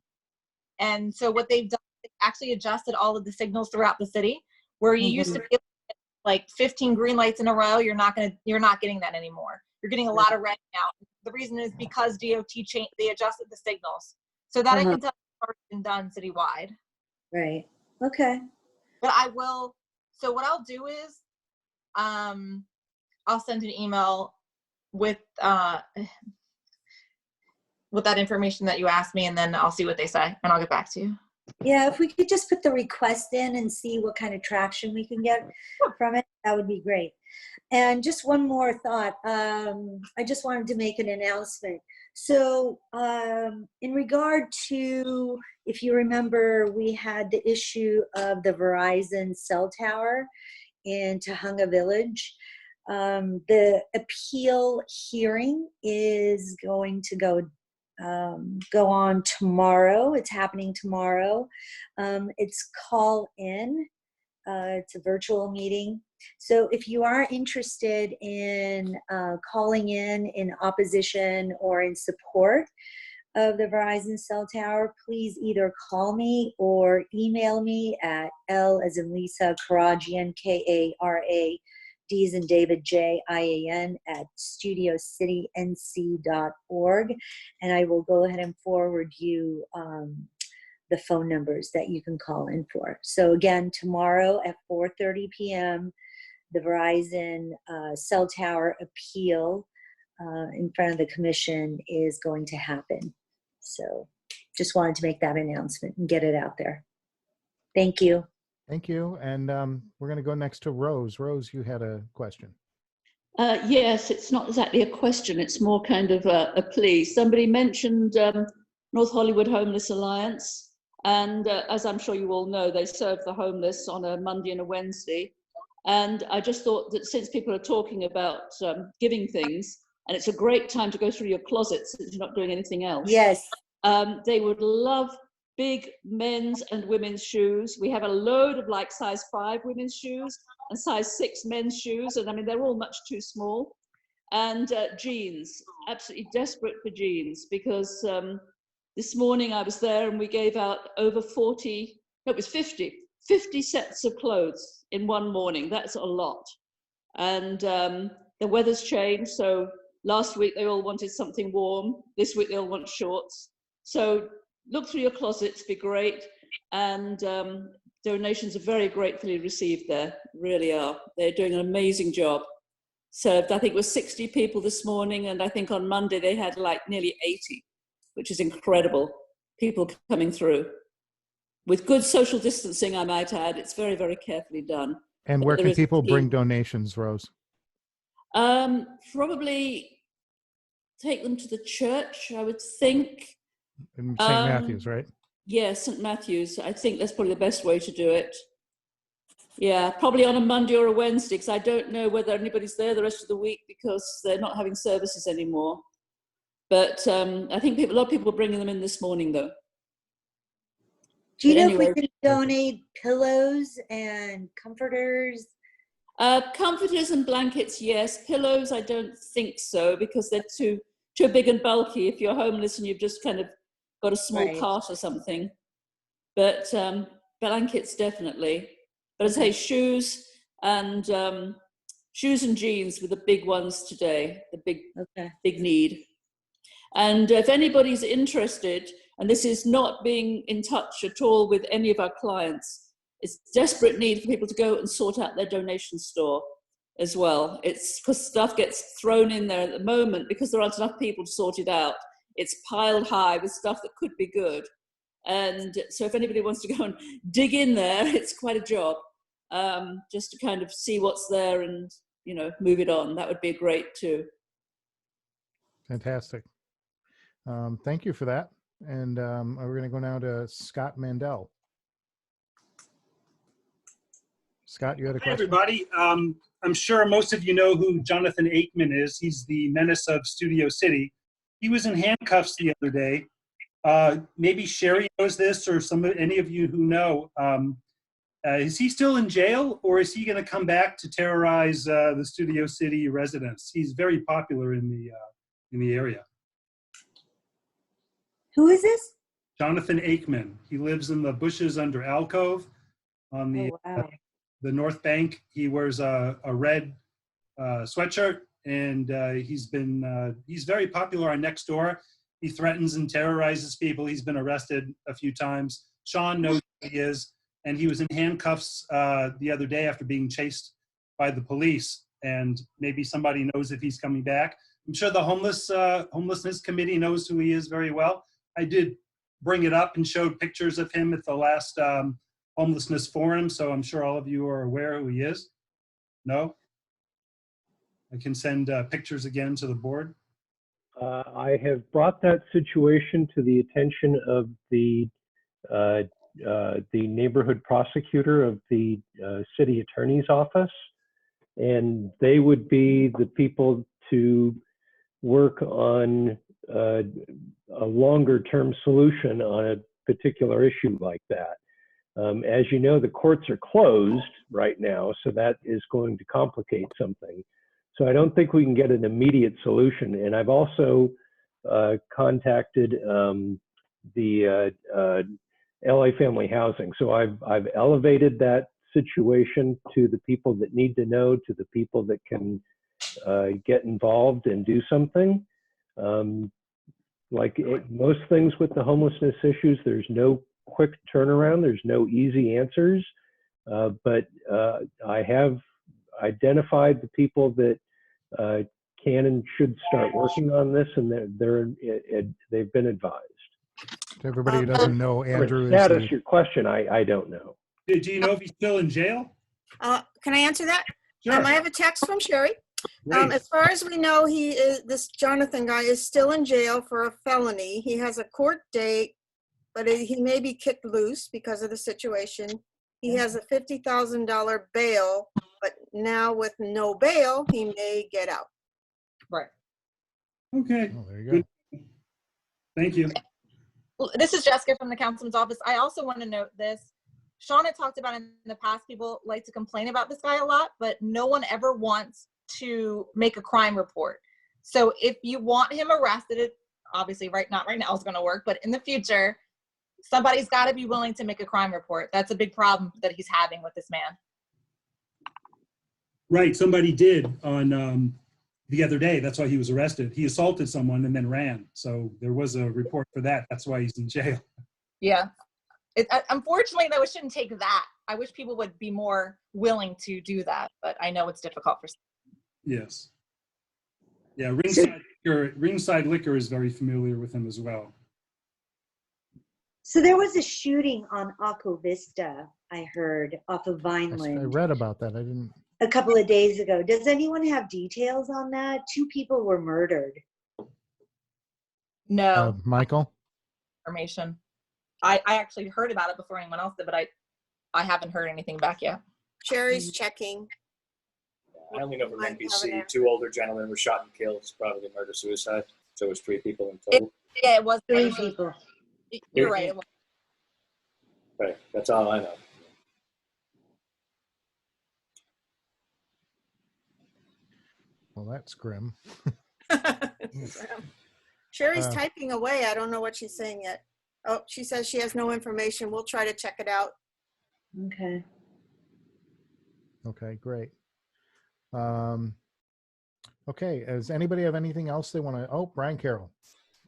so what they've done is actually adjusted all of the signals throughout the city, where you used to be like 15 green lights in a row. You're not getting that anymore. You're getting a lot of red now. The reason is because DOT they adjusted the signals. So that I can tell it's already been done citywide. Right. Okay. But so what I'll do is, I'll send an email with that information that you asked me, and then I'll see what they say, and I'll get back to you. Yeah, if we could just put the request in and see what kind of traction we can get from it, that would be great. And just one more thought. I just wanted to make an announcement. So in regard to, if you remember, we had the issue of the Verizon cell tower in Tahunga Village. The appeal hearing is going to go on tomorrow. It's happening tomorrow. It's call in. It's a virtual meeting. So if you are interested in calling in opposition or in support of the Verizon cell tower, please either call me or email me at L as in Lisa Karajian, K-A-R-A, D as in David, J-I-A-N at studiocitync.org, and I will go ahead and forward you the phone numbers that you can call in for. So again, tomorrow at 4:30 p.m., the Verizon cell tower appeal in front of the commission is going to happen. So just wanted to make that announcement and get it out there. Thank you. Thank you. And we're going to go next to Rose. Rose, you had a question. Yes, it's not exactly a question. It's more kind of a plea. Somebody mentioned North Hollywood Homeless Alliance. And as I'm sure you all know, they serve the homeless on a Monday and a Wednesday. And I just thought that since people are talking about giving things, and it's a great time to go through your closets since you're not doing anything else. Yes. They would love big men's and women's shoes. We have a load of like size 5 women's shoes and size 6 men's shoes. And I mean, they're all much too small. And jeans, absolutely desperate for jeans, because this morning I was there and we gave out over 50 sets of clothes in one morning. That's a lot. And the weather's changed. So last week they all wanted something warm. This week they all want shorts. So look through your closets, be great. And donations are very gratefully received there, really are. They're doing an amazing job. Served, I think it was 60 people this morning, and I think on Monday they had like nearly 80, which is incredible. People coming through. With good social distancing, I might add. It's very, very carefully done. And where can people bring donations, Rose? Probably take them to the church, I would think. In St. Matthew's, right? Yeah, St. Matthew's. I think that's probably the best way to do it. Yeah, probably on a Monday or a Wednesday, because I don't know whether anybody's there the rest of the week because they're not having services anymore. But I think a lot of people are bringing them in this morning, though. Do you But know anyway, if we can donate pillows and comforters? comforters and blankets, yes. Pillows, I don't think so, because they're too big and bulky if you're homeless and you've just kind of got a small Right. cot or something. But blankets, definitely. But as I say, shoes and jeans were the big ones today, the big need. And if anybody's interested, and this is not being in touch at all with any of our clients, it's desperate need for people to go and sort out their donation store as well. It's because stuff gets thrown in there at the moment because there aren't enough people to sort it out. It's piled high with stuff that could be good. And so if anybody wants to go and dig in there, it's quite a job, just to kind of see what's there and, you know, move it on. That would be great too. Fantastic. Thank you for that. And we're going to go now to Scott Mandel. Scott, you had a Hi, question? everybody. I'm sure most of you know who Jonathan Aikman is. He's the menace of Studio City. He was in handcuffs the other day. Maybe Sherry knows this, or any of you who know. Is he still in jail, or is he going to come back to terrorize the Studio City residents? He's very popular in the area. Who is this? Jonathan Aikman. He lives in the bushes under Alcove on the the North Bank. He wears a red sweatshirt, and he's very popular on Nextdoor. He threatens and terrorizes people. He's been arrested a few times. Sean knows who he is, and he was in handcuffs the other day after being chased by the police. And maybe somebody knows if he's coming back. I'm sure the homelessness committee knows who he is very well. I did bring it up and showed pictures of him at the last homelessness forum, so I'm sure all of you are aware who he is. No? I can send pictures again to the board. I have brought that situation to the attention of the neighborhood prosecutor of the city attorney's office, and they would be the people to work on a longer-term solution on a particular issue like that. As you know, the courts are closed right now, so that is going to complicate something. So I don't think we can get an immediate solution. And I've also contacted the LA Family Housing. So I've elevated that situation to the people that need to know, to the people that can get involved and do something. Most things with the homelessness issues, there's no quick turnaround. There's no easy answers. But I have identified the people that can and should start working on this, and they've been advised. To everybody who doesn't know, Andrew is status your question, I don't know. Do you know if he's still in jail? Can I answer that? Sure. I have a text from Sherry. Great. As far as we know, this Jonathan guy is still in jail for a felony. He has a court date, but he may be kicked loose because of the situation. He has a $50,000 bail, but now with no bail, he may get out. Right. Okay. Oh, there you go. Thank you. This is Jessica from the councilman's office. I also want to note this. Sean had talked about in the past, people like to complain about this guy a lot, but no one ever wants to make a crime report. So if you want him arrested, obviously not right now is going to work, but in the future, somebody's got to be willing to make a crime report. That's a big problem that he's having with this man. Right, somebody did on the other day. That's why he was arrested. He assaulted someone and then ran. So there was a report for that. That's why he's in jail. Yeah. Unfortunately, though, it shouldn't take that. I wish people would be more willing to do that, but I know it's difficult for some. Yes. Yeah, Ringside Liquor is very familiar with him as well. So there was a shooting on Aqua Vista, I heard, off of Vineland. I read about that. I didn't. A couple of days ago. Does anyone have details on that? 2 people were murdered. No Michael? information. I actually heard about it before anyone else did, but I haven't heard anything back yet. Sherry's checking. I only know from Might have an NBC, answer. 2 older gentlemen were shot and killed. It's probably murder-suicide. So it was 3 people in total. Yeah, it was 3 people. You're right. It was. Right, that's all I know. Well, that's grim. Sherry's Uh, typing away. I don't know what she's saying yet. Oh, she says she has no information. We'll try to check it out. Okay. Okay, great. Okay, does anybody have anything else they want to? Oh, Brian Carroll,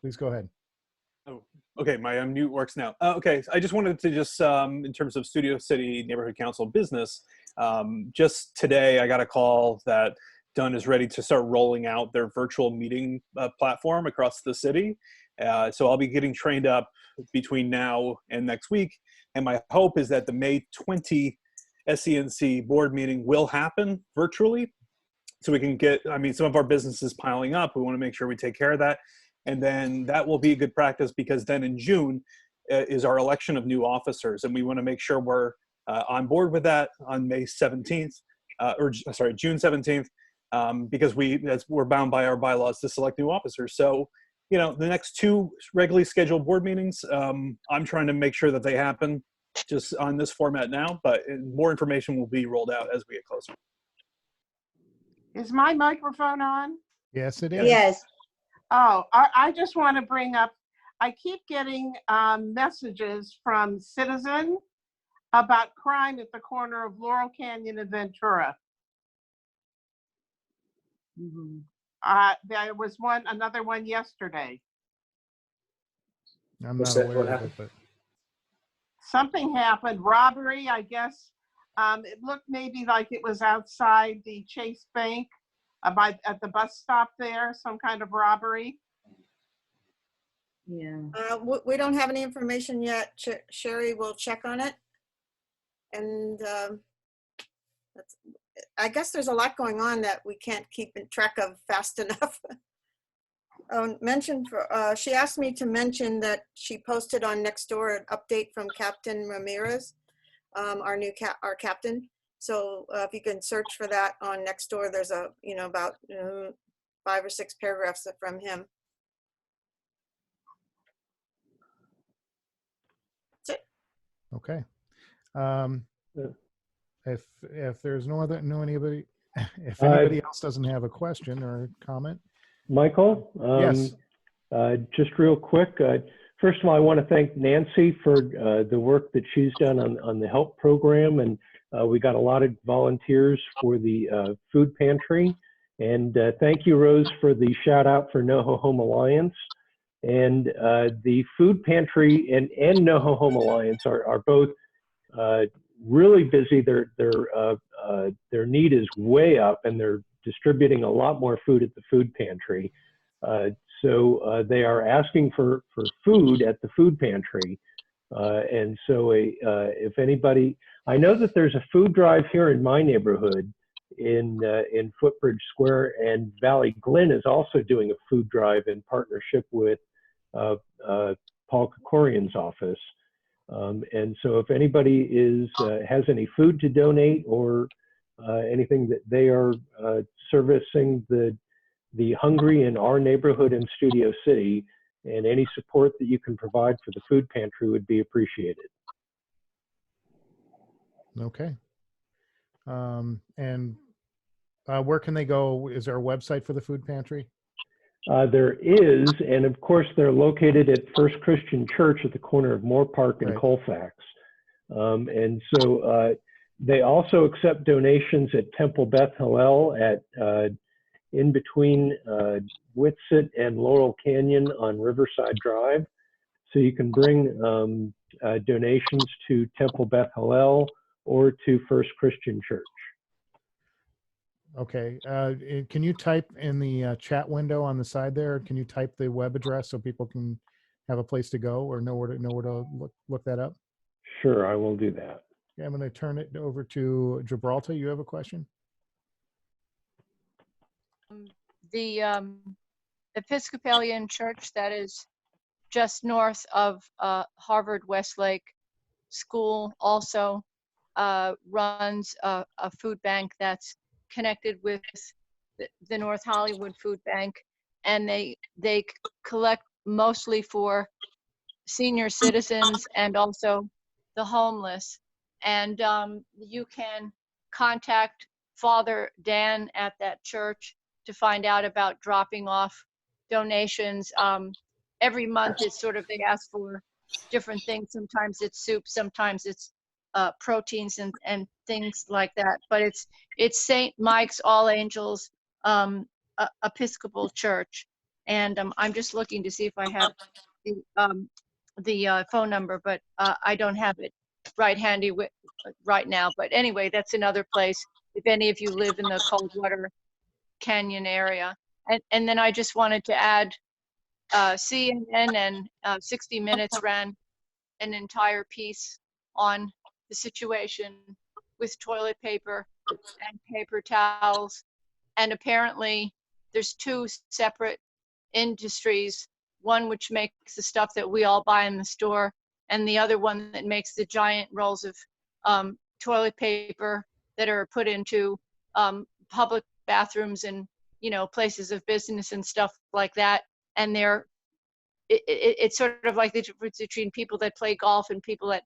please go ahead. Oh, okay, my unmute works now. Okay, I just wanted to just, in terms of Studio City Neighborhood Council business, just today I got a call that Dunn is ready to start rolling out their virtual meeting platform across the city. So I'll be getting trained up between now and next week. And my hope is that the May 20 SCNC board meeting will happen virtually. So we can get, I mean, some of our businesses piling up. We want to make sure we take care of that. And then that will be a good practice, because then in June is our election of new officers. And we want to make sure we're on board with that on May 17th, June 17th, because we're bound by our bylaws to select new officers. So, you know, the next 2 regularly scheduled board meetings, I'm trying to make sure that they happen just on this format now, but more information will be rolled out as we get closer. Is my microphone on? Yes, it is. Yes. Oh, I just want to bring up, I keep getting messages from Citizen about crime at the corner of Laurel Canyon and Ventura. There was another one yesterday. I'm What's not that? aware What of it, happened? but Something happened, robbery, I guess. It looked maybe like it was outside the Chase Bank, at the bus stop there, some kind of robbery. Yeah. We don't have any information yet. Sherry will check on it. And I guess there's a lot going on that we can't keep in track of fast enough. She asked me to mention that she posted on Nextdoor an update from Captain Ramirez, our captain. So if you can search for that on Nextdoor, there's about 5 or 6 paragraphs from him. That's it. okay. If there's anybody else doesn't have a question or comment. Michael? Yes. Just real quick. First of all, I want to thank Nancy for the work that she's done on the HELP program. And we got a lot of volunteers for the food pantry. And thank you, Rose, for the shout out for NoHo Home Alliance. And the food pantry and NoHo Home Alliance are both really busy. Their need is way up, and they're distributing a lot more food at the food pantry. So they are asking for food at the food pantry. And so if anybody, I know that there's a food drive here in my neighborhood in Footbridge Square, and Valley Glen is also doing a food drive in partnership with Paul Kokorian's office. And so if anybody has any food to donate or anything that they are servicing the hungry in our neighborhood in Studio City, and any support that you can provide for the food pantry would be appreciated. Okay. And where can they go? Is there a website for the food pantry? There is, and of course they're located at First Christian Church at the corner of Moore Park and Colfax. And so they also accept donations at Temple Beth Hallel at in between Whitsett and Laurel Canyon on Riverside Drive. So you can bring donations to Temple Beth Hallel or to First Christian Church. Okay. Can you type in the chat window on the side there? Can you type the web address so people can have a place to go or know where to look that up? Sure, I will do that. Okay, I'm going to turn it over to Gibraltar. You have a question? The Episcopalian church that is just north of Harvard Westlake School also runs a food bank that's connected with the North Hollywood Food Bank, and they collect mostly for senior citizens and also the homeless. And you can contact Father Dan at that church to find out about dropping off donations. Every month it's sort of, they ask for different things. Sometimes it's soup, sometimes it's proteins and things like that. But it's St. Mike's All Angels Episcopal Church. And I'm just looking to see if I have the phone number, but I don't have it right handy right now. But anyway, that's another place if any of you live in the Coldwater Canyon area. And then I just wanted to add, CNN and 60 Minutes ran an entire piece on the situation with toilet paper and paper towels. And apparently there's two separate industries, one which makes the stuff that we all buy in the store, and the other one that makes the giant rolls of toilet paper that are put into public bathrooms and, you know, places of business and stuff like that. And it's sort of like the difference between people that play golf and people that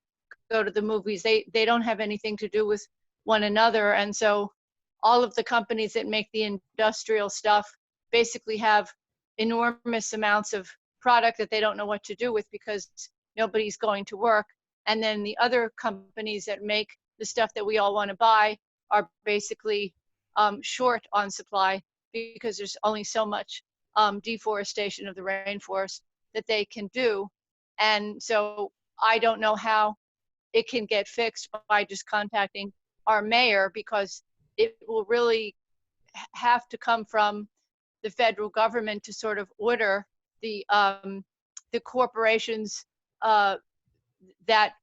go to the movies. They don't have anything to do with one another. And so all of the companies that make the industrial stuff basically have enormous amounts of product that they don't know what to do with because nobody's going to work. And then the other companies that make the stuff that we all want to buy are basically short on supply because there's only so much deforestation of the rainforest that they can do. And so I don't know how it can get fixed by just contacting our mayor, because it will really have to come from the federal government to sort of order the corporations that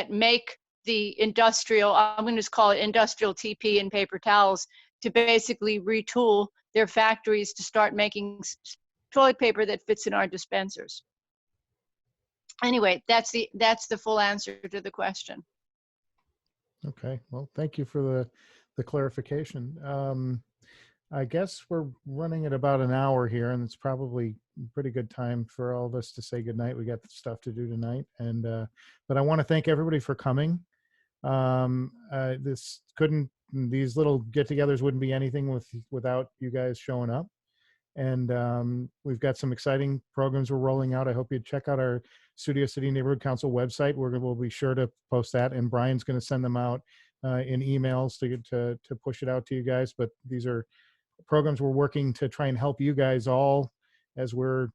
make the industrial, I'm going to just call it industrial TP and paper towels, to basically retool their factories to start making toilet paper that fits in our dispensers. Anyway, that's the full answer to the question. Okay, well, thank you for the clarification. I guess we're running at about an hour here, and it's probably a pretty good time for all of us to say goodnight. We got stuff to do tonight, and but I want to thank everybody for coming. These little get-togethers wouldn't be anything without you guys showing up. And we've got some exciting programs we're rolling out. I hope you check out our Studio City Neighborhood Council website. We'll be sure to post that, and Brian's going to send them out in emails to push it out to you guys. But these are programs we're working to try and help you guys all as we're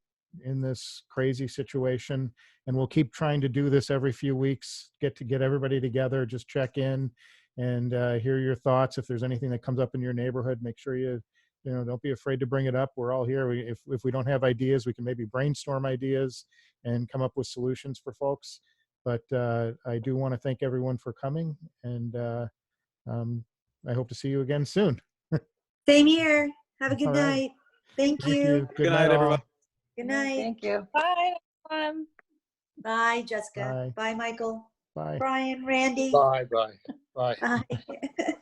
in this crazy situation. And we'll keep trying to do this every few weeks, get everybody together, just check in and hear your thoughts. If there's anything that comes up in your neighborhood, make sure you don't be afraid to bring it up. We're all here. If we don't have ideas, we can maybe brainstorm ideas and come up with solutions for folks. But I do want to thank everyone for coming, and I hope to see you again soon. Same here. Have a good All right. night. Thank you. Good night, everyone. Good night. Thank you. Bye, everyone. Bye, Jessica. Bye, Michael. Bye. Brian, Randy. Bye, bye, bye. Bye.